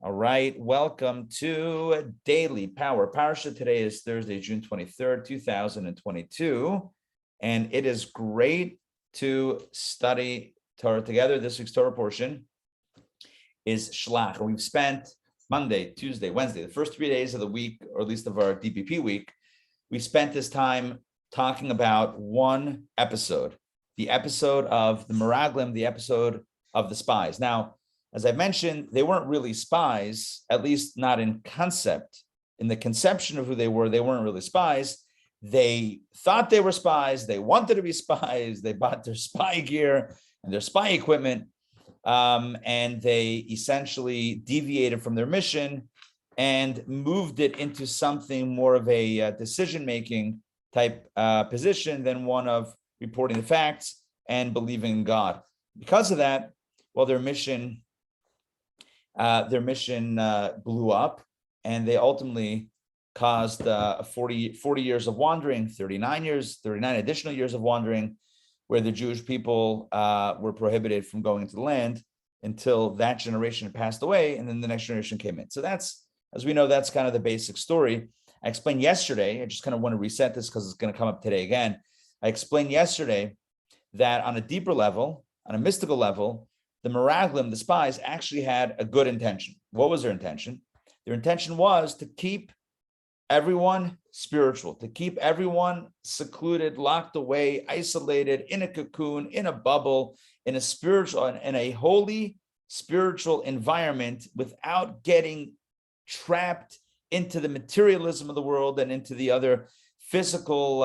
All right, welcome to Daily Power Parsha. Today is Thursday, June 23rd, 2022, and it is great to study Torah together. This week's Torah portion is Shelach, and we've spent Monday, Tuesday, Wednesday, the first 3 days of the week, or at least of our DPP week, we spent this time talking about one episode, the episode of the Meraglim, the episode of the Spies. Now, as I mentioned, they weren't really spies, at least not in concept. In the conception of who they weren't really spies. They thought they were spies. They wanted to be spies. They bought their spy gear and their spy equipment, and they essentially deviated from their mission and moved it into something more of a decision-making type position than one of reporting the facts and believing in God. Because of that, well, their mission blew up, and they ultimately caused 40 years of wandering, 39 additional years of wandering, where the Jewish people were prohibited from going into the land until that generation had passed away, and then the next generation came in. So that's, as we know, that's kind of the basic story. I explained yesterday, I just kind of want to reset this because it's going to come up today again. I explained yesterday that on a deeper level, on a mystical level, the Meraglim, the spies, actually had a good intention. What was their intention? Their intention was to keep everyone spiritual, to keep everyone secluded, locked away, isolated, in a cocoon, in a bubble, in a holy spiritual environment, without getting trapped into the materialism of the world and into the other physical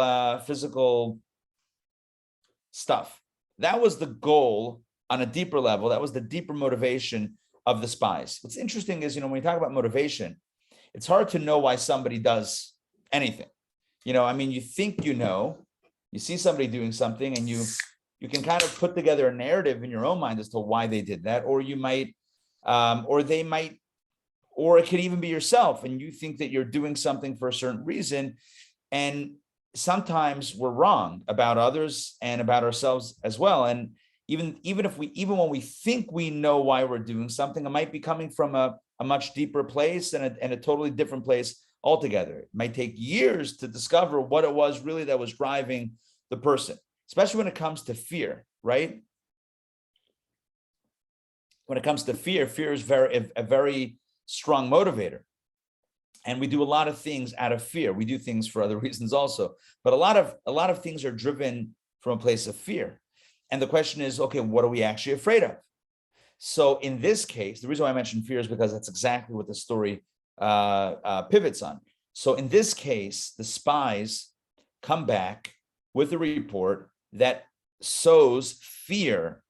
stuff. That was the goal. On a deeper level, that was the deeper motivation of the spies. What's interesting is, when we talk about motivation, it's hard to know why somebody does anything. You think you see somebody doing something, and you can kind of put together a narrative in your own mind as to why they did that, or you might, or they might, or it could even be yourself, and you think that you're doing something for a certain reason, and sometimes we're wrong about others and about ourselves as well. And even when we think we know why we're doing something, it might be coming from a much deeper place and a totally different place altogether. It might take years to discover what it was really that was driving the person, especially when it comes to fear, right? When it comes to fear is a very strong motivator. And we do a lot of things out of fear. We do things for other reasons also, but a lot of things are driven from a place of fear. And the question is, okay, what are we actually afraid of? So in this case, the reason why I mentioned fear is because that's exactly what the story pivots on. So in this case, the spies come back with a report that sows fear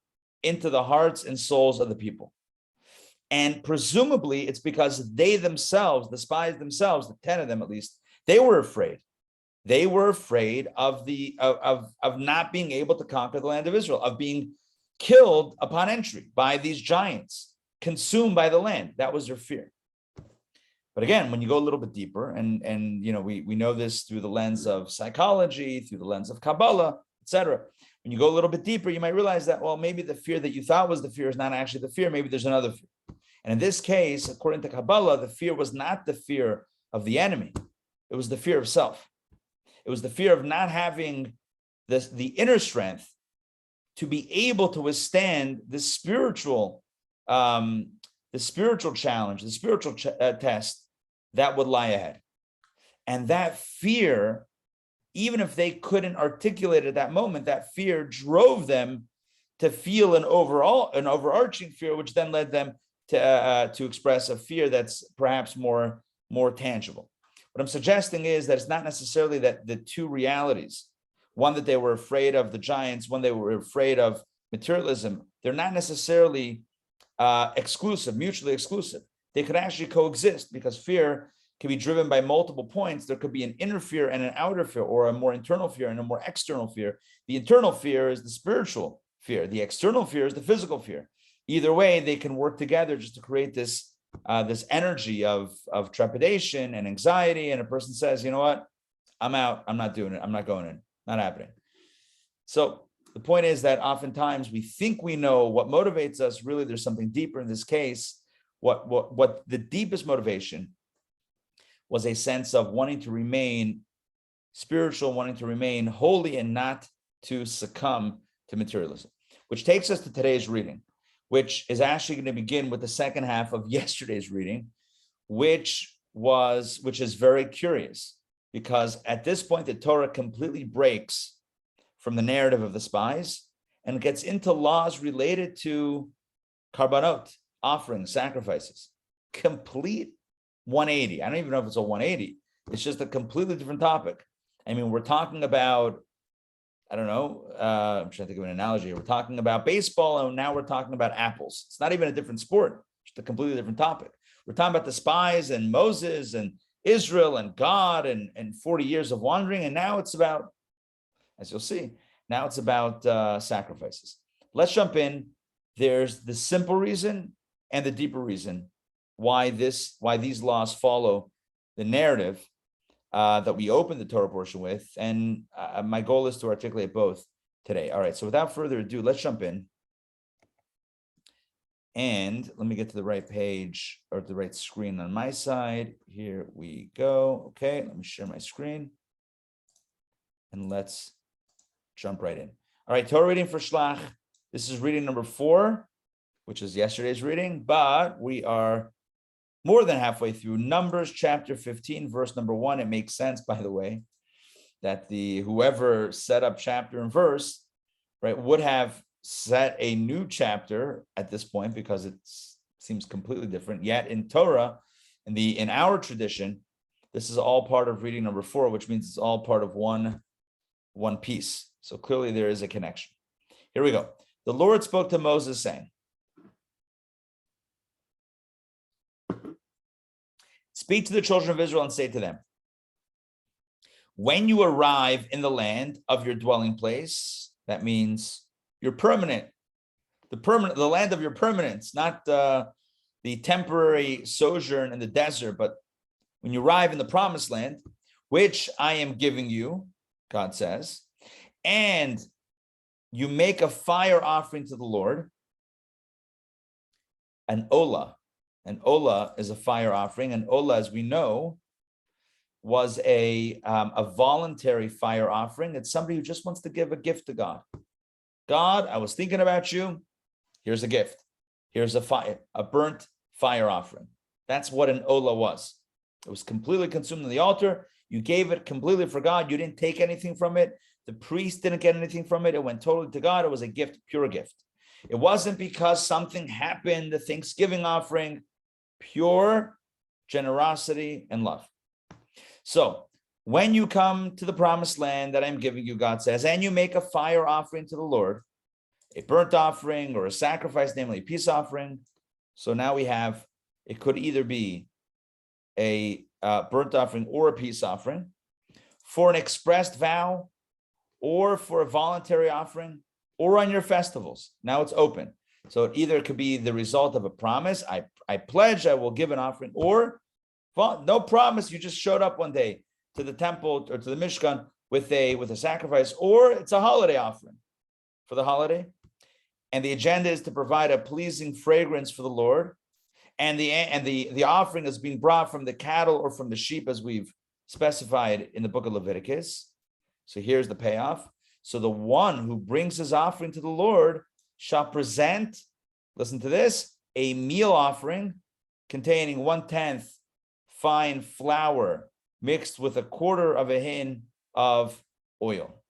into the hearts and souls of the people. And presumably it's because they themselves, the spies themselves, the 10 of them at least, they were afraid. They were afraid of not being able to conquer the land of Israel, of being killed upon entry by these giants, consumed by the land. That was their fear. But again, when you go a little bit deeper, and we know this through the lens of psychology, through the lens of Kabbalah, etc. When you go a little bit deeper, you might realize that, well, maybe the fear that you thought was the fear is not actually the fear. Maybe there's another fear. And in this case, according to Kabbalah, the fear was not the fear of the enemy. It was the fear of self. It was the fear of not having the inner strength to be able to withstand the spiritual challenge, the spiritual test that would lie ahead. And that fear, even if they couldn't articulate it at that moment, that fear drove them to feel an overarching fear, which then led them to express a fear that's perhaps more tangible. What I'm suggesting is that it's not necessarily that the two realities, one that they were afraid of the giants, one they were afraid of materialism, they're not necessarily mutually exclusive. They could actually coexist, because fear can be driven by multiple points. There could be an inner fear and an outer fear, or a more internal fear and a more external fear. The internal fear is the spiritual fear. The external fear is the physical fear. Either way, they can work together just to create this energy of trepidation and anxiety, and a person says, you know what, I'm out, I'm not doing it, I'm not going in, not happening. So the point is that oftentimes we think we know what motivates us. Really, there's something deeper. In this case, what the deepest motivation was a sense of wanting to remain spiritual, wanting to remain holy, and not to succumb to materialism. Which takes us to today's reading, which is actually going to begin with the second half of yesterday's reading, which is very curious, because at this point the Torah completely breaks from the narrative of the spies and gets into laws related to karbanot, offerings, sacrifices. Complete 180. I don't even know if it's a 180. It's just a completely different topic. I mean, we're talking about, I don't know, I'm trying to think of an analogy. We're talking about baseball, and now we're talking about apples. It's not even a different sport, it's a completely different topic. We're talking about the spies and Moses and Israel and God and 40 years of wandering. And now it's about, as you'll see, now it's about sacrifices. Let's jump in. There's the simple reason and the deeper reason why these laws follow the narrative that we opened the Torah portion with. And my goal is to articulate both today. All right, so without further ado, let's jump in. And let me get to the right page, or the right screen on my side. Here we go. Okay, let me share my screen. And let's jump right in. All right, Torah reading for Shelach. This is reading number 4, which is yesterday's reading, but we are more than halfway through Numbers chapter 15, verse number 1. It makes sense, by the way, that whoever set up chapter and verse, right, would have set a new chapter at this point, because it seems completely different. Yet in Torah, in our tradition, this is all part of reading number 4, which means it's all part of one piece. So clearly there is a connection. Here we go. The Lord spoke to Moses, saying, "Speak to the children of Israel and say to them, when you arrive in the land of your dwelling place," that means you're permanent, the land of your permanence, not the temporary sojourn in the desert, but when you arrive in the promised land, which I am giving you, God says, and you make a fire offering to the Lord, an olah. An olah is a fire offering. An olah, as we know, was a voluntary fire offering. It's somebody who just wants to give a gift to God. God, I was thinking about you. Here's a gift. Here's a burnt fire offering. That's what an olah was. It was completely consumed on the altar. You gave it completely for God. You didn't take anything from it. The priest didn't get anything from it. It went totally to God. It was a gift, pure gift. It wasn't because something happened, the Thanksgiving offering, pure generosity and love. So when you come to the promised land that I'm giving you, God says, and you make a fire offering to the Lord, a burnt offering or a sacrifice, namely a peace offering. So now we have, it could either be a burnt offering or a peace offering, for an expressed vow, or for a voluntary offering, or on your festivals. Now it's open. So it either could be the result of a promise. I pledge I will give an offering, or no promise. You just showed up one day to the temple or to the Mishkan with a sacrifice, or it's a holiday offering for the holiday. And the agenda is to provide a pleasing fragrance for the Lord. And the offering is being brought from the cattle or from the sheep, as we've specified in the book of Leviticus. So here's the payoff. So the one who brings his offering to the Lord shall present, listen to this, a meal offering containing 1/10 fine flour mixed with 1/4 of a hin of oil.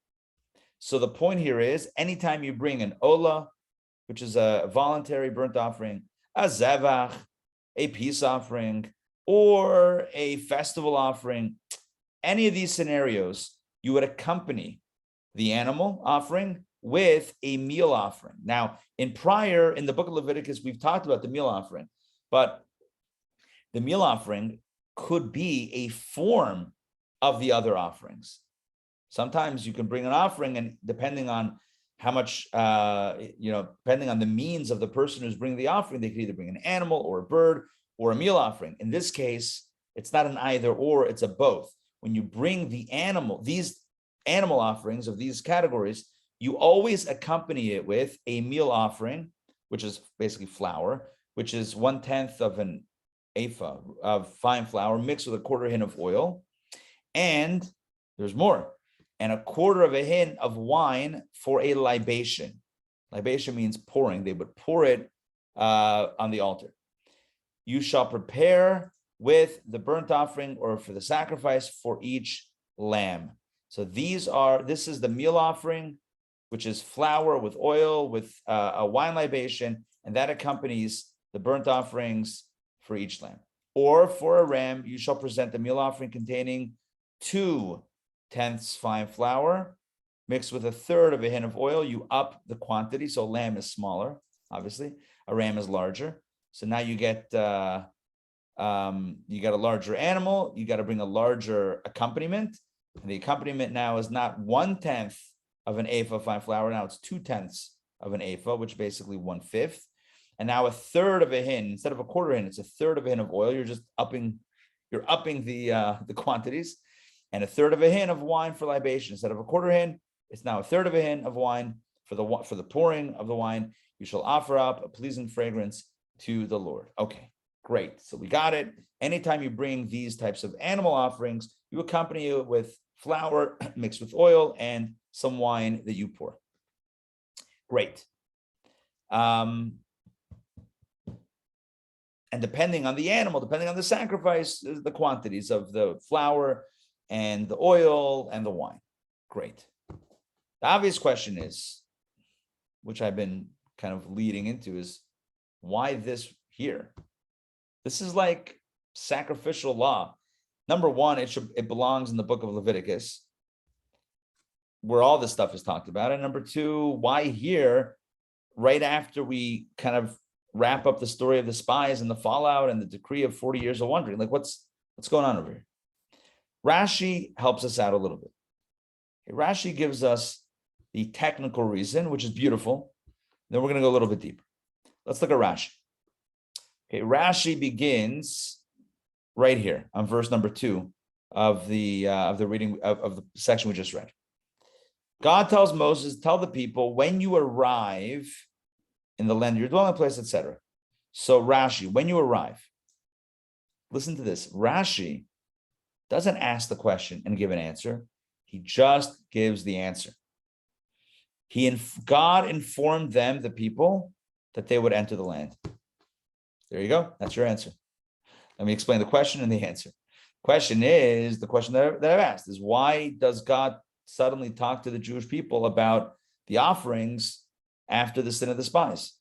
So the point here is, anytime you bring an olah, which is a voluntary burnt offering, a zevach, a peace offering, or a festival offering, any of these scenarios, you would accompany the animal offering with a meal offering. Now, in the book of Leviticus, we've talked about the meal offering, but the meal offering could be a form of the other offerings. Sometimes you can bring an offering, and depending on how much, depending on the means of the person who's bringing the offering, they could either bring an animal or a bird or a meal offering. In this case, it's not an either or, it's a both. When you bring the animal, these animal offerings of these categories, you always accompany it with a meal offering, which is basically flour, which is 1/10 of an ephah of fine flour mixed with a quarter hin of oil. And there's more, and a quarter of a hin of wine for a libation. Libation means pouring. They would pour it on the altar. You shall prepare with the burnt offering or for the sacrifice for each lamb. So this is the meal offering, which is flour with oil, with a wine libation, and that accompanies the burnt offerings for each lamb. Or for a ram, you shall present the meal offering containing 2/10 fine flour mixed with 1/3 of a hin of oil. You up the quantity. So lamb is smaller, obviously. A ram is larger. So now you get a larger animal. You got to bring a larger accompaniment. And the accompaniment now is not 1/10 of an ephah of fine flour. Now it's 2/10 of an ephah, which is basically 1/5. And now 1/3 of a hin, instead of a quarter hin, it's 1/3 of a hin of oil. You're just upping the quantities. And 1/3 of a hin of wine for libation. Instead of a quarter hin, it's now 1/3 of a hin of wine for the pouring of the wine. You shall offer up a pleasing fragrance to the Lord. Okay, great. So we got it. Anytime you bring these types of animal offerings, you accompany it with flour mixed with oil and some wine that you pour. Great. And depending on the animal, depending on the sacrifice, the quantities of the flour and the oil and the wine. Great. The obvious question is, which I've been kind of leading into, is why this here? This is like sacrificial law. Number one, it belongs in the book of Leviticus, where all this stuff is talked about. And number two, why here, right after we kind of wrap up the story of the spies and the fallout and the decree of 40 years of wandering? Like, what's going on over here? Rashi helps us out a little bit. Okay, Rashi gives us the technical reason, which is beautiful. Then we're going to go a little bit deeper. Let's look at Rashi. Okay, Rashi begins right here on verse number 2 of the reading of the section we just read. God tells Moses, tell the people, when you arrive in the land of your dwelling place, etc. So Rashi, when you arrive, listen to this. Rashi doesn't ask the question and give an answer. He just gives the answer. God informed them, the people, that they would enter the land. There you go. That's your answer. Let me explain the question and the answer. Question is, the question that I've asked is, why does God suddenly talk to the Jewish people about the offerings after the sin of the spies?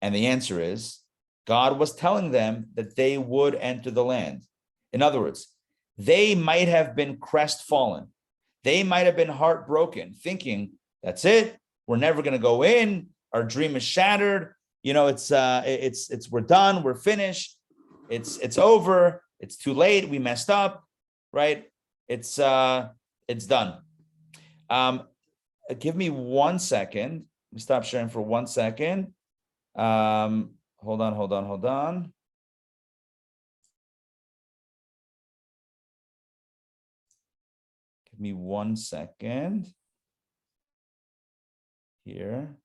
And the answer is, God was telling them that they would enter the land. In other words, they might have been crestfallen. They might have been heartbroken, thinking, that's it. We're never going to go in. Our dream is shattered. It's we're done. We're finished. It's over. It's too late. We messed up, right? It's done. Give me 1 second. Let me stop sharing for 1 second. Hold on. Give me 1 second here.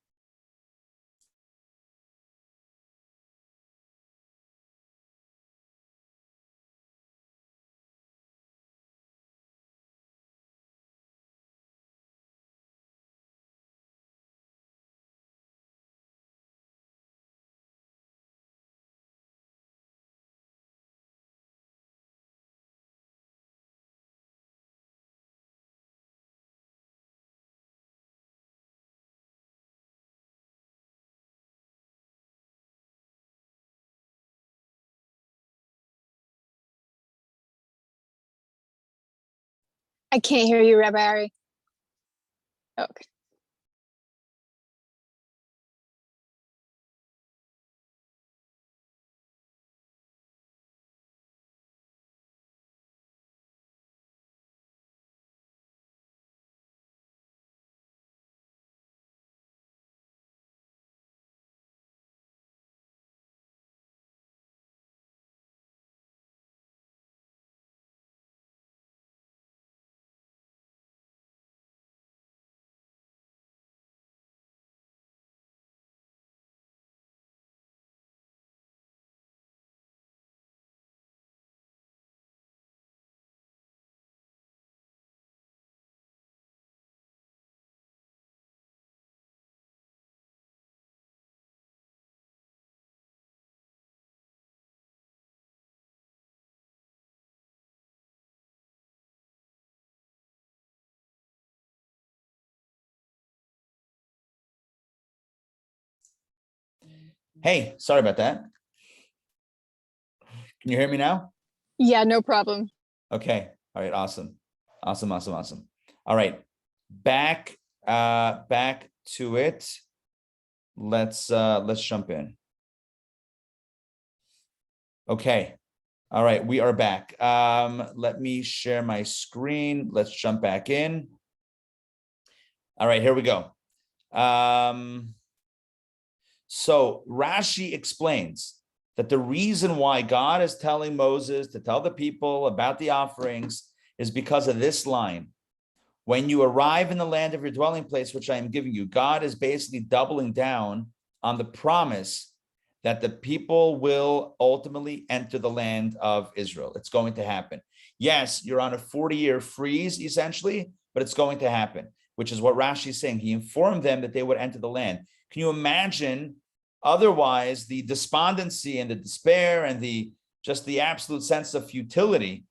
I can't hear you, Rabbi Ari. Okay. Hey, sorry about that. Can you hear me now? Yeah, no problem. Okay. All right. Awesome. Awesome. All right. Back to it. Let's jump in. Okay. All right. We are back. Let me share my screen. Let's jump back in. All right, here we go. So Rashi explains that the reason why God is telling Moses to tell the people about the offerings is because of this line. When you arrive in the land of your dwelling place, which I am giving you, God is basically doubling down on the promise that the people will ultimately enter the land of Israel. It's going to happen. Yes, you're on a 40-year freeze, essentially, but it's going to happen, which is what Rashi is saying. He informed them that they would enter the land. Can you imagine otherwise the despondency and the despair and the absolute sense of futility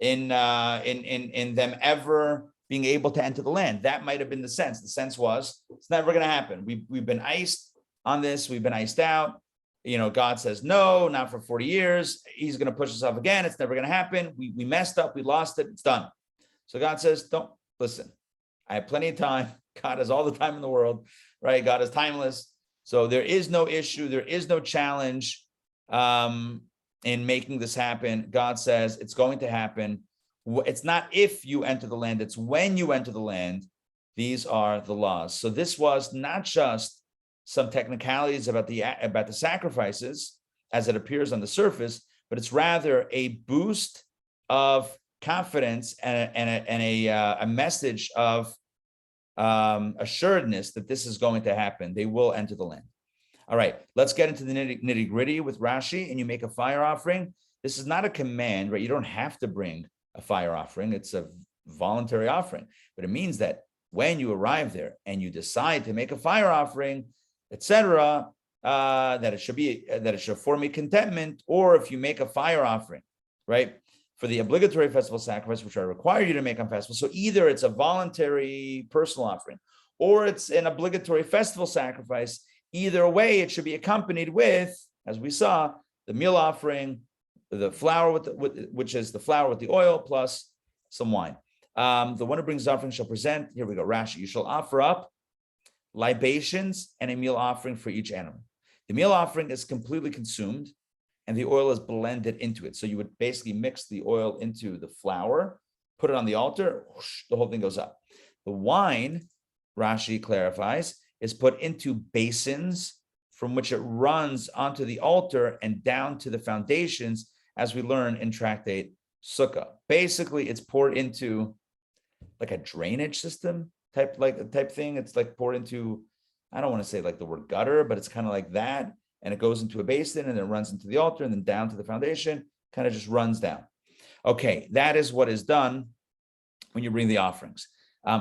in them ever being able to enter the land? That might have been the sense. The sense was, it's never going to happen. We've been iced on this. We've been iced out. God says, no, not for 40 years. He's going to push us off again. It's never going to happen. We messed up. We lost it. It's done. So God says, don't listen. I have plenty of time. God has all the time in the world, right? God is timeless. So there is no issue. There is no challenge in making this happen. God says it's going to happen. It's not if you enter the land, it's when you enter the land. These are the laws. So this was not just some technicalities about the sacrifices as it appears on the surface, but it's rather a boost of confidence and a message of assuredness that this is going to happen. They will enter the land. All right, let's get into the nitty gritty with Rashi. And you make a fire offering. This is not a command, right? You don't have to bring a fire offering. It's a voluntary offering, but it means that when you arrive there and you decide to make a fire offering, etc., that it should form a contentment, or if you make a fire offering, right, for the obligatory festival sacrifice, which I require you to make on festival. So either it's a voluntary personal offering, or it's an obligatory festival sacrifice. Either way, it should be accompanied with, as we saw, the meal offering, the flour which is the flour with the oil plus some wine. The one who brings offering shall present. Here we go. Rashi. You shall offer up libations and a meal offering for each animal. The meal offering is completely consumed, and the oil is blended into it. So you would basically mix the oil into the flour, put it on the altar, whoosh, the whole thing goes up. The wine, Rashi clarifies, is put into basins from which it runs onto the altar and down to the foundations, as we learn in Tractate Sukkah. Basically, it's poured into like a drainage system type thing. It's like poured into, I don't want to say like the word gutter, but it's kind of like that. And it goes into a basin and then runs into the altar and then down to the foundation, kind of just runs down. Okay, that is what is done when you bring the offerings.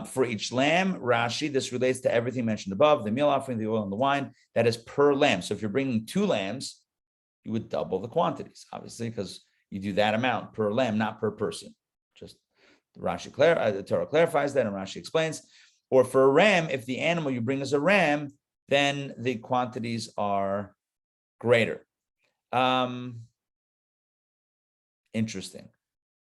For each lamb, Rashi, this relates to everything mentioned above, the meal offering, the oil, and the wine, that is per lamb. So if you're bringing 2 lambs, you would double the quantities, obviously, because you do that amount per lamb, not per person. Just the Torah clarifies that, and Rashi explains. Or for a ram, if the animal you bring is a ram, then the quantities are greater. Interesting.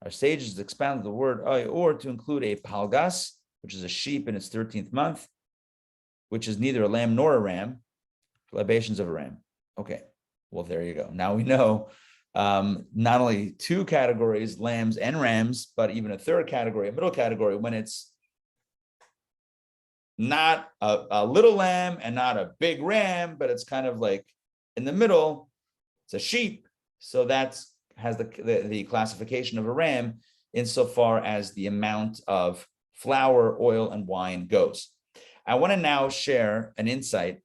Our sages expounded the word or to include a palgas, which is a sheep in its 13th month, which is neither a lamb nor a ram, libations of a ram. Okay, well, there you go. Now we know not only 2 categories, lambs and rams, but even a 3rd category, a middle category, when it's not a little lamb and not a big ram, but it's kind of like in the middle, it's a sheep. So that's has the classification of a ram insofar as the amount of flour, oil, and wine goes. I want to now share an insight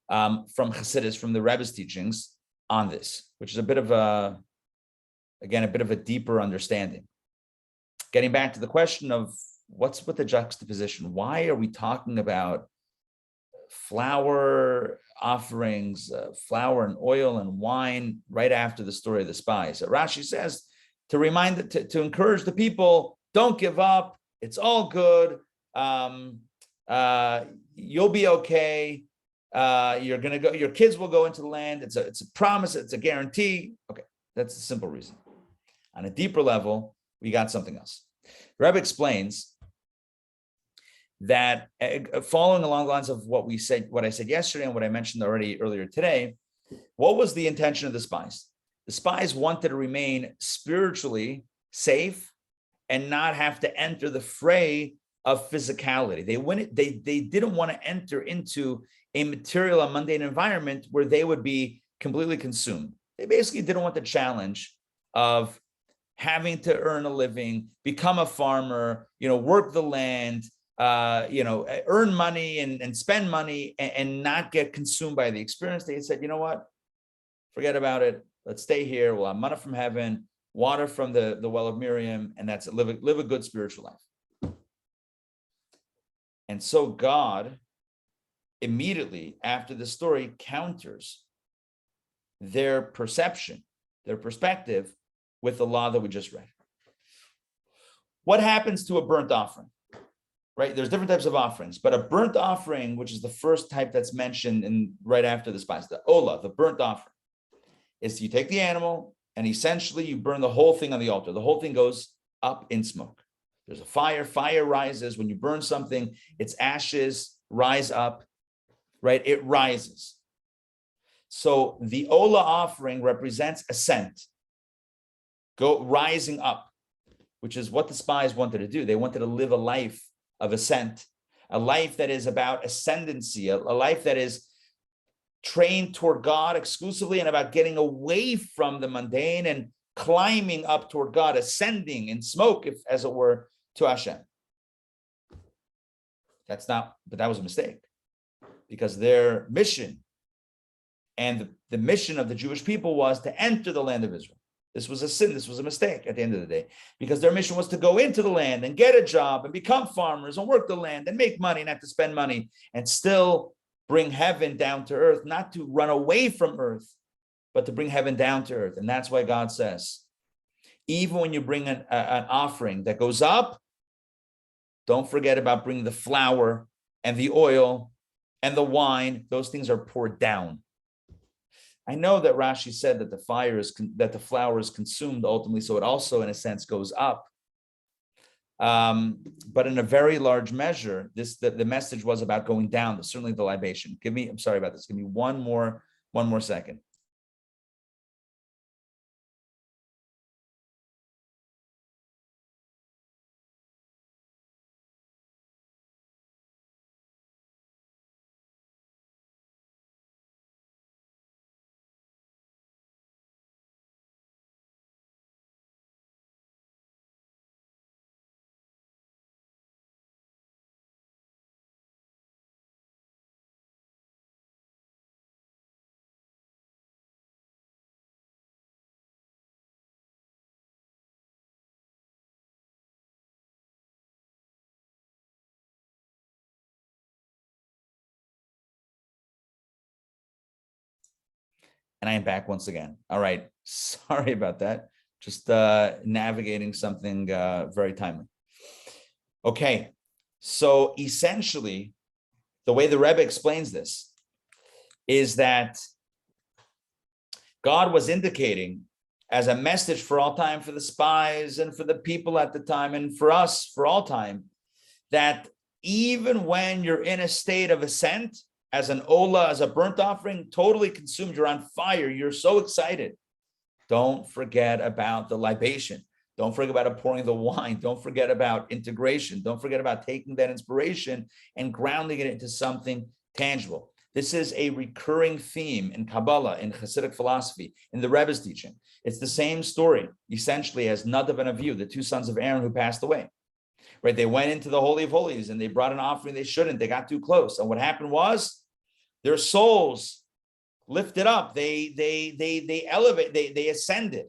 from Chassidus, from the Rebbe's teachings on this, which is a bit of a deeper understanding. Getting back to the question of what's with the juxtaposition? Why are we talking about flour offerings, flour and oil and wine right after the story of the spies? Rashi says to remind, to encourage the people, don't give up. It's all good. You'll be okay. You're going to go, your kids will go into the land. It's a promise. It's a guarantee. Okay. That's a simple reason. On a deeper level, we got something else. Rabbi explains that following along the lines of what I said yesterday and what I mentioned earlier today, what was the intention of the spies? The spies wanted to remain spiritually safe and not have to enter the fray of physicality. They didn't want to enter into a material and mundane environment where they would be completely consumed. They basically didn't want the challenge of having to earn a living, become a farmer, work the land, earn money and spend money and not get consumed by the experience. They said, you know what? Forget about it. Let's stay here. We'll have manna from heaven, water from the well of Miriam, and that's it. Live a good spiritual life. And so God immediately after the story counters their perception, their perspective with the law that we just read. What happens to a burnt offering? Right? There's different types of offerings, but a burnt offering, which is the first type that's mentioned right after the spies, the olah, the burnt offering, is you take the animal and essentially you burn the whole thing on the altar. The whole thing goes up in smoke. There's a fire rises. When you burn something, its ashes rise up, right? It rises. So the olah offering represents ascent, rising up, which is what the spies wanted to do. They wanted to live a life of ascent, a life that is about ascendancy, a life that is trained toward God exclusively and about getting away from the mundane and climbing up toward God, ascending in smoke, as it were, to Hashem. But that was a mistake, because their mission and the mission of the Jewish people was to enter the land of Israel. This was a sin. This was a mistake at the end of the day, because their mission was to go into the land and get a job and become farmers and work the land and make money and have to spend money and still bring heaven down to earth, not to run away from earth, but to bring heaven down to earth. And that's why God says, even when you bring an offering that goes up, don't forget about bringing the flour and the oil and the wine. Those things are poured down. I know that Rashi said that the flour is consumed ultimately, so it also, in a sense, goes up. But in a very large measure, the message was about going down. Certainly, the libation. I'm sorry about this. Give me one more second. And I am back once again. All right. Sorry about that. Just navigating something very timely. Okay. So essentially, the way the Rebbe explains this is that God was indicating as a message for all time, for the spies and for the people at the time, and for us for all time, that even when you're in a state of ascent, as an olah, as a burnt offering, totally consumed, you're on fire, you're so excited, don't forget about the libation. Don't forget about pouring the wine. Don't forget about integration. Don't forget about taking that inspiration and grounding it into something tangible. This is a recurring theme in Kabbalah, in Hasidic philosophy, in the Rebbe's teaching. It's the same story, essentially, as Nadav and Avihu, the two sons of Aaron who passed away. Right? They went into the Holy of Holies and they brought an offering they shouldn't. They got too close. And what happened was their souls lifted up. They elevate. They ascended.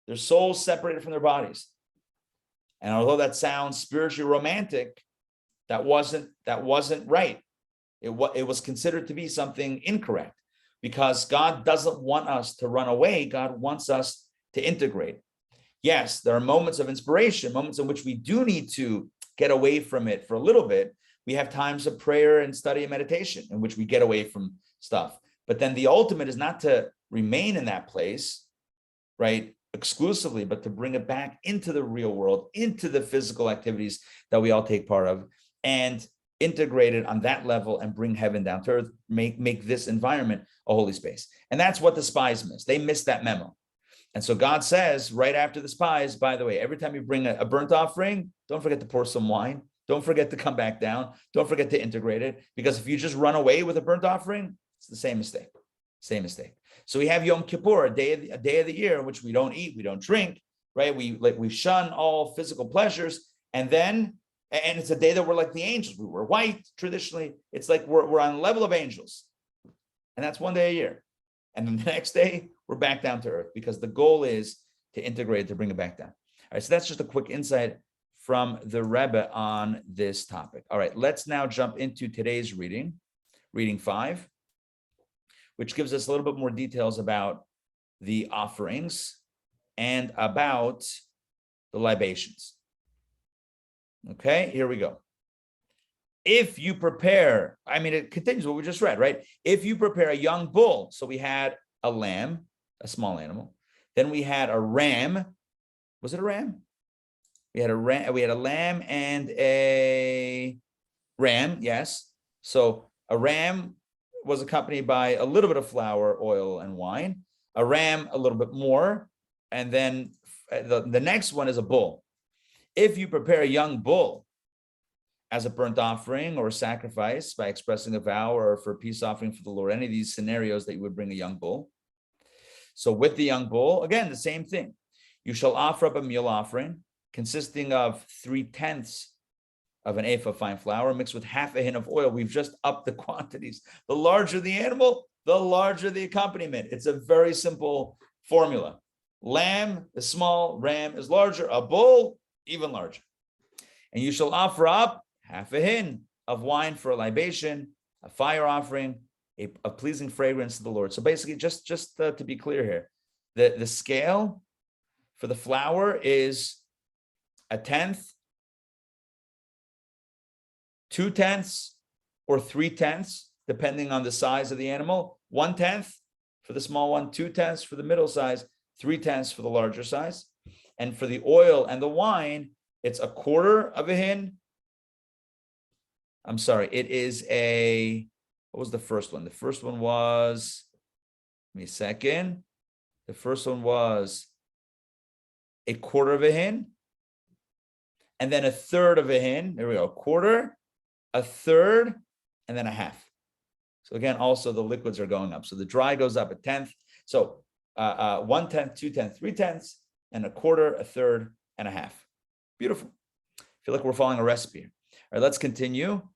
Their souls separated from their bodies. And although that sounds spiritually romantic, that wasn't right. It was considered to be something incorrect, because God doesn't want us to run away. God wants us to integrate. Yes, there are moments of inspiration, moments in which we do need to get away from it for a little bit, We have times of prayer and study and meditation in which we get away from stuff. But then the ultimate is not to remain in that place, right, exclusively, but to bring it back into the real world, into the physical activities that we all take part of, and integrate it on that level and bring heaven down to earth, make this environment a holy space. And that's what the spies missed. They missed that memo. And so God says right after the spies, by the way, every time you bring a burnt offering, don't forget to pour some wine. Don't forget to come back down. Don't forget to integrate it. Because if you just run away with a burnt offering, it's the same mistake. Same mistake. So we have Yom Kippur, a day of the year in which we don't eat, we don't drink, right? We shun all physical pleasures. And it's a day that we're like the angels. We wear white traditionally. It's like we're on the level of angels. And that's one day a year. And then the next day, we're back down to earth because the goal is to integrate, to bring it back down. All right, so that's just a quick insight from the Rebbe on this topic. All right, let's now jump into today's reading 5, which gives us a little bit more details about the offerings and about the libations. Okay, here we go. If you prepare, it continues what we just read, right? If you prepare a young bull, so we had a lamb, a small animal. Then we had a ram. Was it a ram? We had a lamb and a ram, yes. So a ram was accompanied by a little bit of flour, oil, and wine. A ram, a little bit more. And then the next one is a bull. If you prepare a young bull as a burnt offering or a sacrifice by expressing a vow or for a peace offering for the Lord, any of these scenarios that you would bring a young bull. So with the young bull, again, the same thing. You shall offer up a meal offering consisting of 3/10 of an ephah of fine flour mixed with half a hin of oil. We've just upped the quantities. The larger the animal, the larger the accompaniment. It's a very simple formula. Lamb is small, ram is larger, a bull, even larger. And you shall offer up half a hin of wine for a libation, a fire offering, a pleasing fragrance to the Lord. So basically, just to be clear here, the scale for the flour is 1/10, 2/10, or 3/10, depending on the size of the animal. 1/10 for the small one, 2/10 for the middle size, 3/10 for the larger size. And for the oil and the wine, it's 1/4 of a hin. I'm sorry, it is what was the first one? The first one was, give me a second. The first one was 1/4 of a hin. And then 1/3 of a hin. There we go. 1/4, 1/3, and then 1/2. So again, also the liquids are going up. So the dry goes up 1/10. So 1/10, 2/10, 3/10, and 1/4, 1/3, and 1/2. Beautiful. I feel like we're following a recipe. All right, let's continue.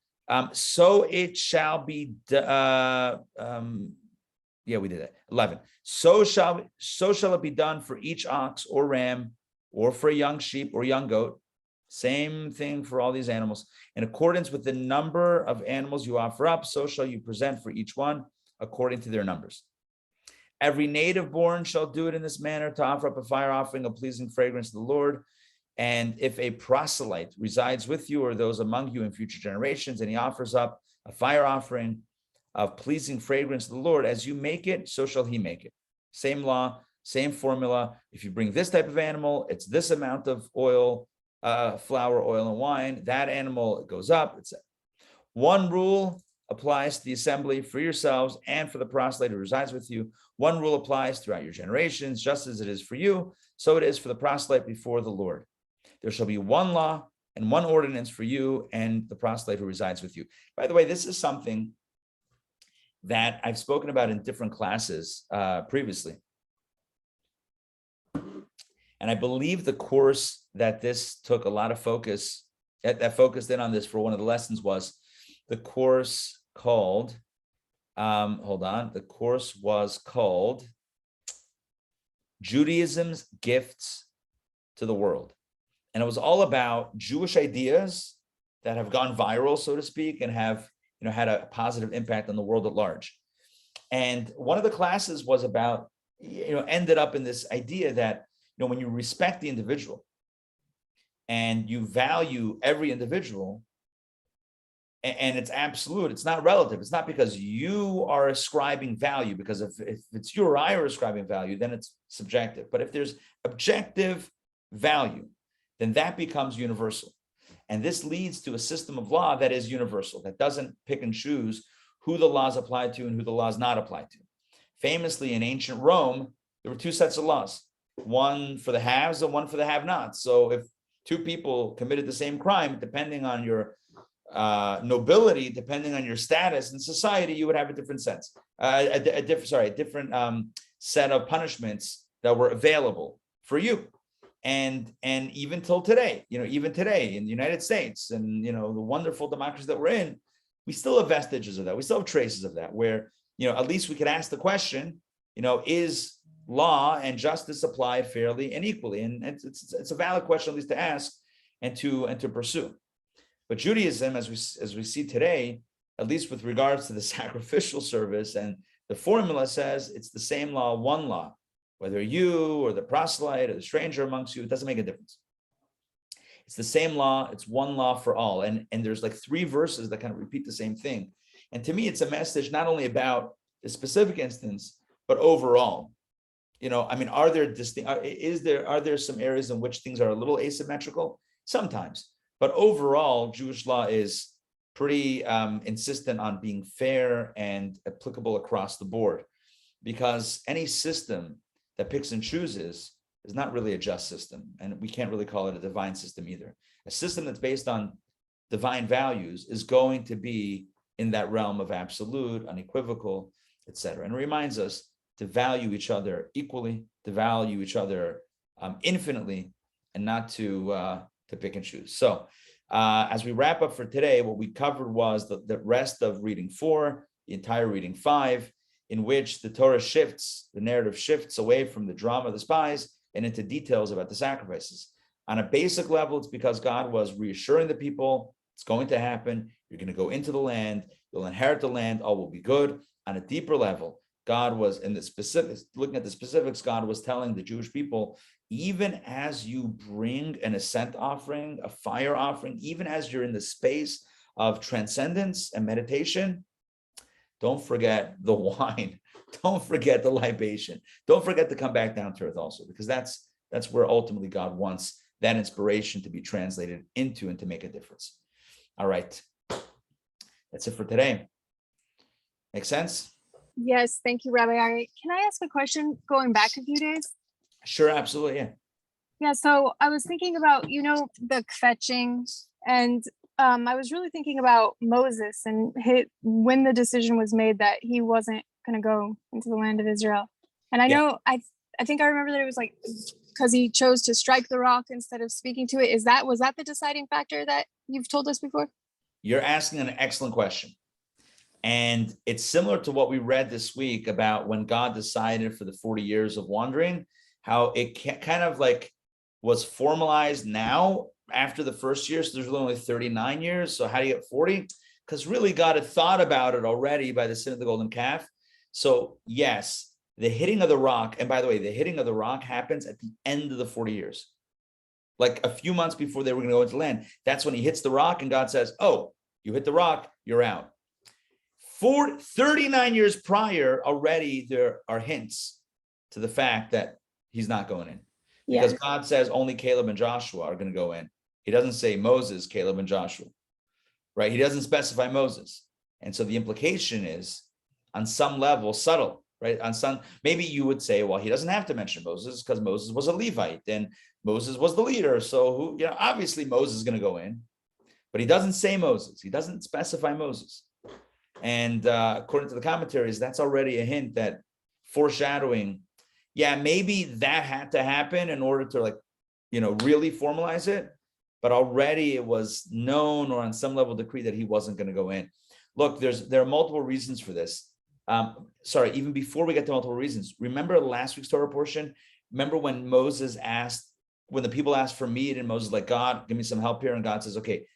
So it shall be, yeah, we did that. 11. So shall it be done for each ox or ram, or for a young sheep or young goat. Same thing for all these animals. In accordance with the number of animals you offer up, so shall you present for each one according to their numbers. Every native born shall do it in this manner, to offer up a fire offering of pleasing fragrance to the Lord. And if a proselyte resides with you or those among you in future generations, and he offers up a fire offering of pleasing fragrance to the Lord, as you make it, so shall he make it. Same law, same formula. If you bring this type of animal, it's this amount of oil, flour, oil, and wine. That animal, it goes up. It's one rule applies to the assembly for yourselves and for the proselyte who resides with you. One rule applies throughout your generations, just as it is for you, so it is for the proselyte before the Lord. There shall be one law and one ordinance for you and the proselyte who resides with you. By the way, this is something that I've spoken about in different classes previously. And I believe the course that this took a lot of focus, that focused in on this for one of the lessons, was the course called, the course was called Judaism's Gifts to the World. And it was all about Jewish ideas that have gone viral, so to speak, and have had a positive impact on the world at large. And one of the classes was about, ended up in this idea that, when you respect the individual and you value every individual, and it's absolute. It's not relative. It's not because you are ascribing value, because if it's you or I are ascribing value, then it's subjective. But if there's objective value, then that becomes universal. And this leads to a system of law that is universal, that doesn't pick and choose who the laws apply to and who the laws not apply to. Famously, in ancient Rome, there were two sets of laws, one for the haves and one for the have-nots. So if two people committed the same crime, depending on your nobility, depending on your status in society, you would have a different sense, a different set of punishments that were available for you. And even till today, even today in the United States and, the wonderful democracy that we're in, we still have vestiges of that. We still have traces of that where, at least we could ask the question, is law and justice applied fairly and equally? And it's a valid question, at least to ask and to pursue. But Judaism, as we see today, at least with regards to the sacrificial service, and the formula says it's the same law, one law, whether you or the proselyte or the stranger amongst you, it doesn't make a difference. It's the same law. It's one law for all. And there's like 3 verses that kind of repeat the same thing. And to me, it's a message not only about the specific instance, but overall. Are there some areas in which things are a little asymmetrical? Sometimes. But overall, Jewish law is pretty insistent on being fair and applicable across the board, because any system that picks and chooses is not really a just system, and we can't really call it a divine system either. A system that's based on divine values is going to be in that realm of absolute, unequivocal, etc. And it reminds us to value each other equally, to value each other infinitely, and not to pick and choose. So as we wrap up for today, what we covered was the rest of reading 4, the entire reading 5, in which the Torah the narrative shifts away from the drama of the spies and into details about the sacrifices. On a basic level, it's because God was reassuring the people, it's going to happen, you're going to go into the land, you'll inherit the land, all will be good. On a deeper level, God was, in the specifics, looking at the specifics, God was telling the Jewish people, even as you bring an ascent offering, a fire offering, even as you're in the space of transcendence and meditation, don't forget the wine. Don't forget the libation. Don't forget to come back down to earth also, because that's where ultimately God wants that inspiration to be translated into and to make a difference. All right. That's it for today. Make sense? Yes, thank you, Rabbi Ari. Can I ask a question going back a few days? Sure, absolutely, yeah. Yeah, so I was thinking about, the kvetching, and I was really thinking about Moses and when the decision was made that he wasn't going to go into the land of Israel. And I know, I think I remember that it was like, because he chose to strike the rock instead of speaking to it. Was that the deciding factor that you've told us before? You're asking an excellent question. And it's similar to what we read this week about when God decided for the 40 years of wandering, how it kind of like was formalized now after the first year. So there's really only 39 years. So how do you get 40? Because really God had thought about it already by the sin of the golden calf. So yes, the hitting of the rock, and by the way, the hitting of the rock happens at the end of the 40 years. Like a few months before they were going to go into land. That's when he hits the rock and God says, oh, you hit the rock, you're out. 39 years prior, already there are hints to the fact that he's not going in. Because God says only Caleb and Joshua are going to go in. He doesn't say Moses, Caleb, and Joshua, right? He doesn't specify Moses. And so the implication is on some level subtle, right? On some, maybe you would say, well, he doesn't have to mention Moses because Moses was a Levite and Moses was the leader. So obviously Moses is going to go in, but he doesn't say Moses. He doesn't specify Moses. And according to the commentaries, that's already a hint that foreshadowing, maybe that had to happen in order to really formalize it. But already it was known or on some level decreed that he wasn't going to go in. Look, there are multiple reasons for this. Even before we get to multiple reasons, remember last week's Torah portion? Remember when when the people asked for meat and Moses God, give me some help here. And God says, okay,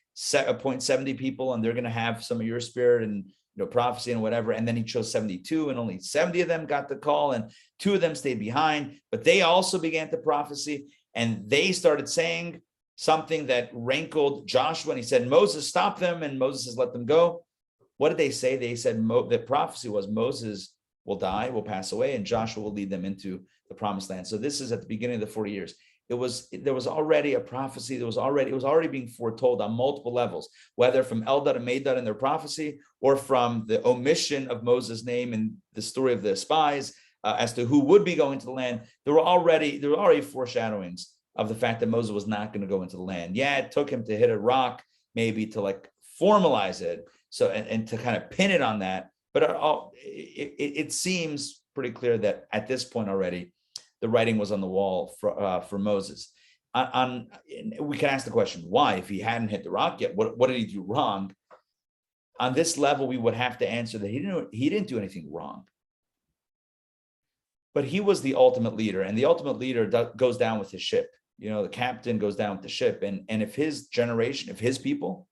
appoint 70 people and they're going to have some of your spirit and prophecy and whatever. And then he chose 72 and only 70 of them got the call and 2 of them stayed behind, but they also began to prophesy and they started saying something that rankled Joshua, and he said, Moses, stop them, and Moses has let them go. What did they say? They said the prophecy was Moses will die, will pass away, and Joshua will lead them into the promised land. So this is at the beginning of the 40 years. There was already a prophecy. It was already being foretold on multiple levels, whether from Eldad and Medad in their prophecy, or from the omission of Moses' name in the story of the spies as to who would be going to the land. There were already foreshadowings of the fact that Moses was not going to go into the land. Yeah, it took him to hit a rock, maybe to like formalize it, so and to kind of pin it on that. But it seems pretty clear that at this point already, the writing was on the wall for Moses. We can ask the question, why? If he hadn't hit the rock yet, what did he do wrong? On this level, we would have to answer that he didn't do anything wrong. But he was the ultimate leader, and the ultimate leader goes down with his ship. The captain goes down with the ship, and if his generation, if his people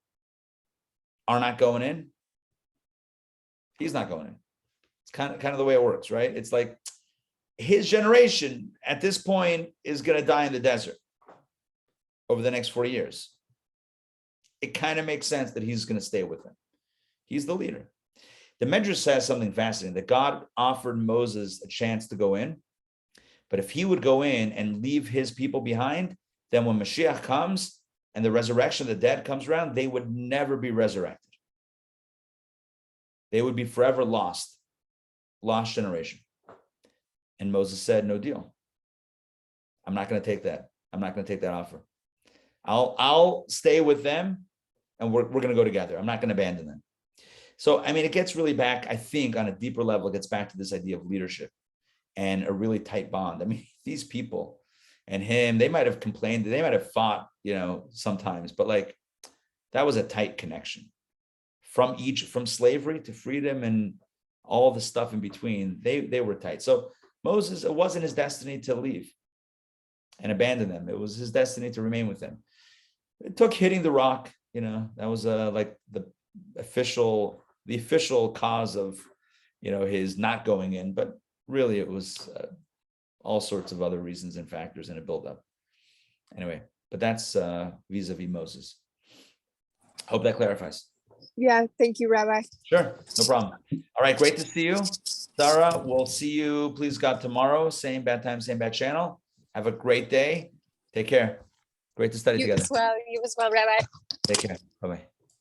are not going in, he's not going in. It's kind of the way it works, right? It's like his generation at this point is going to die in the desert over the next 40 years. It kind of makes sense that he's going to stay with them. He's the leader. The Medrash says something fascinating, that God offered Moses a chance to go in, but if he would go in and leave his people behind, then when Mashiach comes and the resurrection of the dead comes around, they would never be resurrected. They would be forever lost generation. And Moses said, no deal. I'm not going to take that. I'm not going to take that offer. I'll stay with them, and we're going to go together. I'm not going to abandon them. So, I mean, it gets really back, I think, on a deeper level, it gets back to this idea of leadership and a really tight bond. I mean, these people and him, they might have complained, they might have fought, sometimes, but like that was a tight connection. From slavery to freedom and all the stuff in between, they were tight. So Moses, it wasn't his destiny to leave and abandon them. It was his destiny to remain with them. It took hitting the rock, that was like the official cause of, his not going in, but really it was all sorts of other reasons and factors in a buildup. Anyway, but that's vis-a-vis Moses. Hope that clarifies. Yeah, thank you, Rabbi. Sure, no problem. All right, great to see you. Sarah, we'll see you, please God, tomorrow. Same bad time, same bad channel. Have a great day. Take care. Great to study together. You as well, Rabbi. Take care. Bye-bye.